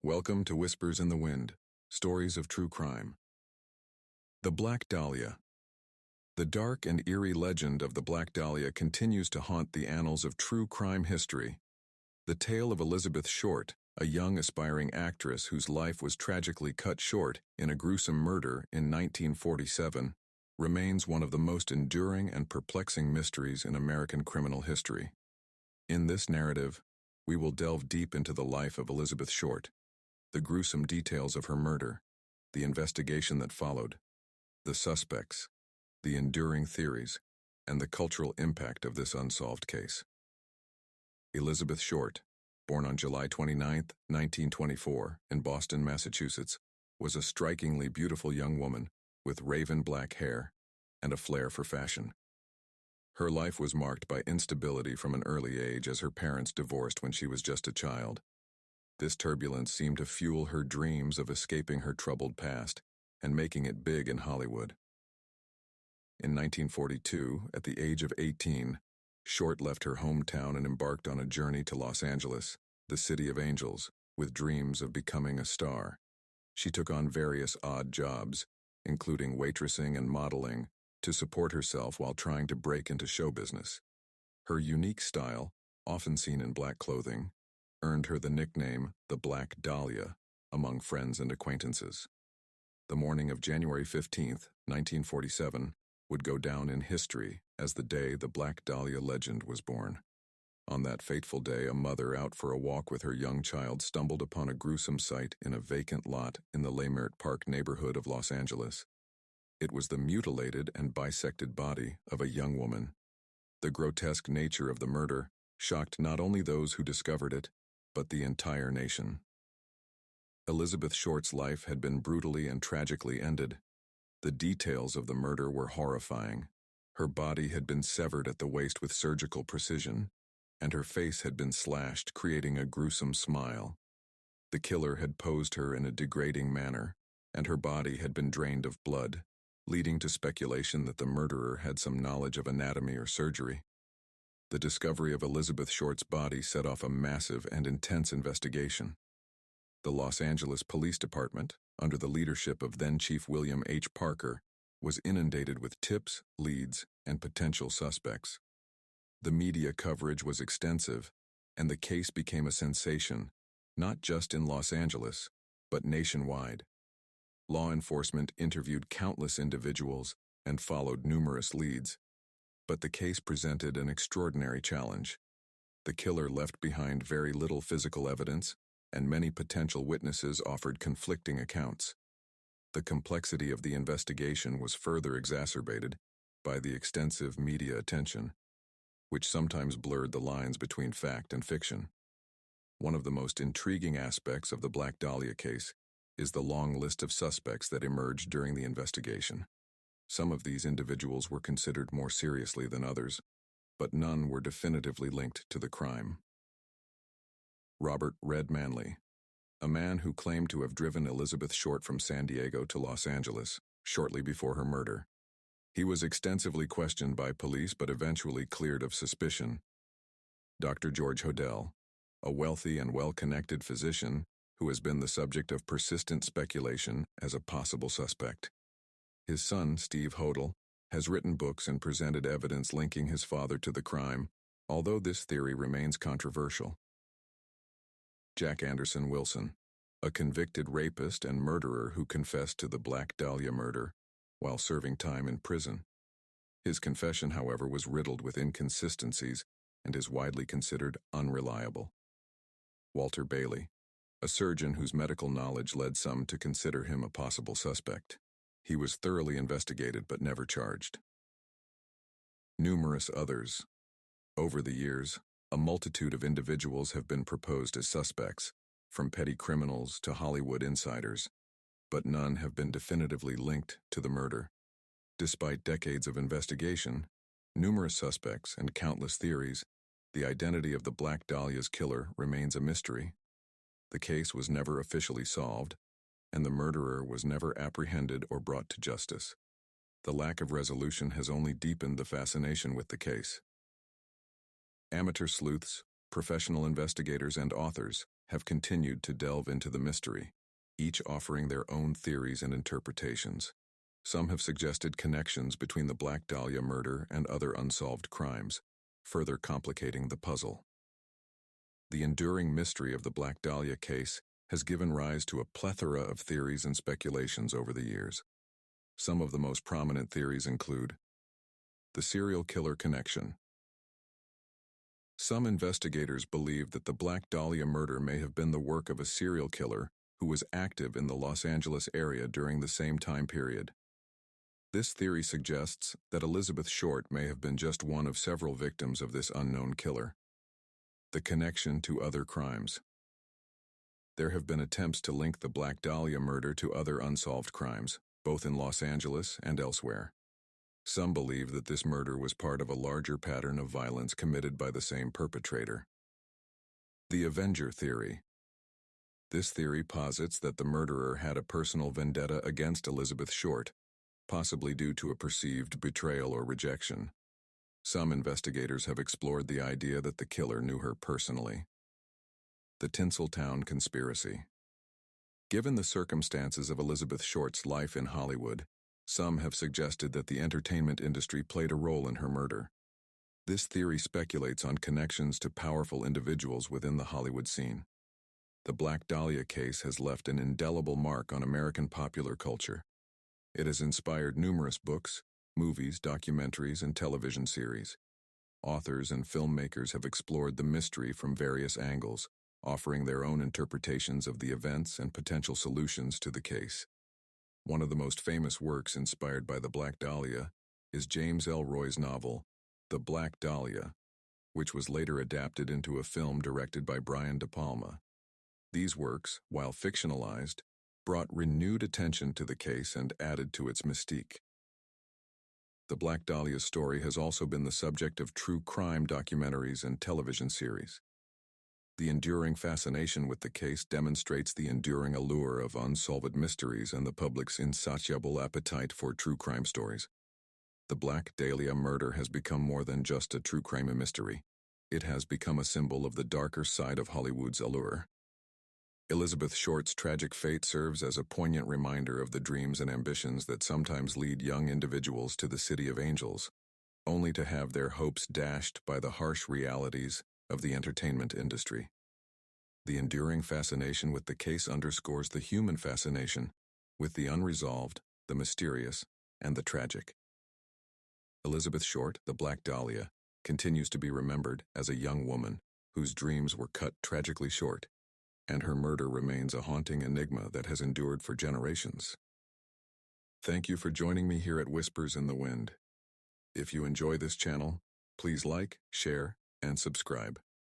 Welcome to Whispers in the Wind, Stories of True Crime. The Black Dahlia. The dark and eerie legend of the Black Dahlia continues to haunt the annals of true crime history. The tale of Elizabeth Short, a young aspiring actress whose life was tragically cut short in a gruesome murder in 1947, remains one of the most enduring and perplexing mysteries in American criminal history. In this narrative, we will delve deep into the life of Elizabeth Short, the gruesome details of her murder, the investigation that followed, the suspects, the enduring theories, and the cultural impact of this unsolved case. Elizabeth Short, born on July 29, 1924, in Boston, Massachusetts, was a strikingly beautiful young woman with raven black hair and a flair for fashion. Her life was marked by instability from an early age as her parents divorced when she was just a child. This turbulence seemed to fuel her dreams of escaping her troubled past and making it big in Hollywood. In 1942, at the age of 18, Short left her hometown and embarked on a journey to Los Angeles, the city of angels, with dreams of becoming a star. She took on various odd jobs, including waitressing and modeling, to support herself while trying to break into show business. Her unique style, often seen in black clothing, earned her the nickname the Black Dahlia among friends and acquaintances. The morning of January 15, 1947, would go down in history as the day the Black Dahlia legend was born. On that fateful day, a mother out for a walk with her young child stumbled upon a gruesome sight in a vacant lot in the Leimert Park neighborhood of Los Angeles. It was the mutilated and bisected body of a young woman. The grotesque nature of the murder shocked not only those who discovered it, but the entire nation. Elizabeth Short's life had been brutally and tragically ended. The details of the murder were horrifying. Her body had been severed at the waist with surgical precision, and her face had been slashed, creating a gruesome smile. The killer had posed her in a degrading manner, and her body had been drained of blood, leading to speculation that the murderer had some knowledge of anatomy or surgery. The discovery of Elizabeth Short's body set off a massive and intense investigation. The Los Angeles Police Department, under the leadership of then-Chief William H. Parker, was inundated with tips, leads, and potential suspects. The media coverage was extensive, and the case became a sensation, not just in Los Angeles, but nationwide. Law enforcement interviewed countless individuals and followed numerous leads. But the case presented an extraordinary challenge. The killer left behind very little physical evidence, and many potential witnesses offered conflicting accounts. The complexity of the investigation was further exacerbated by the extensive media attention, which sometimes blurred the lines between fact and fiction. One of the most intriguing aspects of the Black Dahlia case is the long list of suspects that emerged during the investigation. Some of these individuals were considered more seriously than others, but none were definitively linked to the crime. Robert Red Manley, a man who claimed to have driven Elizabeth Short from San Diego to Los Angeles shortly before her murder. He was extensively questioned by police but eventually cleared of suspicion. Dr. George Hodel, a wealthy and well-connected physician who has been the subject of persistent speculation as a possible suspect. His son, Steve Hodel, has written books and presented evidence linking his father to the crime, although this theory remains controversial. Jack Anderson Wilson, a convicted rapist and murderer who confessed to the Black Dahlia murder while serving time in prison. His confession, however, was riddled with inconsistencies and is widely considered unreliable. Walter Bailey, a surgeon whose medical knowledge led some to consider him a possible suspect. He was thoroughly investigated but never charged. Numerous others. Over the years, a multitude of individuals have been proposed as suspects, from petty criminals to Hollywood insiders, but none have been definitively linked to the murder. Despite decades of investigation, numerous suspects, and countless theories, the identity of the Black Dahlia's killer remains a mystery. The case was never officially solved, and the murderer was never apprehended or brought to justice. The lack of resolution has only deepened the fascination with the case. Amateur sleuths, professional investigators, and authors have continued to delve into the mystery, each offering their own theories and interpretations. Some have suggested connections between the Black Dahlia murder and other unsolved crimes, further complicating the puzzle. The enduring mystery of the Black Dahlia case has given rise to a plethora of theories and speculations over the years. Some of the most prominent theories include the serial killer connection. Some investigators believe that the Black Dahlia murder may have been the work of a serial killer who was active in the Los Angeles area during the same time period. This theory suggests that Elizabeth Short may have been just one of several victims of this unknown killer. The connection to other crimes. There have been attempts to link the Black Dahlia murder to other unsolved crimes, both in Los Angeles and elsewhere. Some believe that this murder was part of a larger pattern of violence committed by the same perpetrator. The Avenger theory. This theory posits that the murderer had a personal vendetta against Elizabeth Short, possibly due to a perceived betrayal or rejection. Some investigators have explored the idea that the killer knew her personally. The Tinseltown conspiracy. Given the circumstances of Elizabeth Short's life in Hollywood, some have suggested that the entertainment industry played a role in her murder. This theory speculates on connections to powerful individuals within the Hollywood scene. The Black Dahlia case has left an indelible mark on American popular culture. It has inspired numerous books, movies, documentaries, and television series. Authors and filmmakers have explored the mystery from various angles, offering their own interpretations of the events and potential solutions to the case. One of the most famous works inspired by the Black Dahlia is James Ellroy's novel, The Black Dahlia, which was later adapted into a film directed by Brian De Palma. These works, while fictionalized, brought renewed attention to the case and added to its mystique. The Black Dahlia story has also been the subject of true crime documentaries and television series. The enduring fascination with the case demonstrates the enduring allure of Unsolved Mysteries and the public's insatiable appetite for true crime stories. The Black Dahlia murder has become more than just a true crime mystery. It has become a symbol of the darker side of Hollywood's allure. Elizabeth Short's tragic fate serves as a poignant reminder of the dreams and ambitions that sometimes lead young individuals to the City of Angels, only to have their hopes dashed by the harsh realities of the entertainment industry. The enduring fascination with the case underscores the human fascination with the unresolved, the mysterious, and the tragic. Elizabeth Short, the Black Dahlia, continues to be remembered as a young woman whose dreams were cut tragically short, and her murder remains a haunting enigma that has endured for generations. Thank you for joining me here at Whispers in the Wind. If you enjoy this channel, please like, share, and subscribe.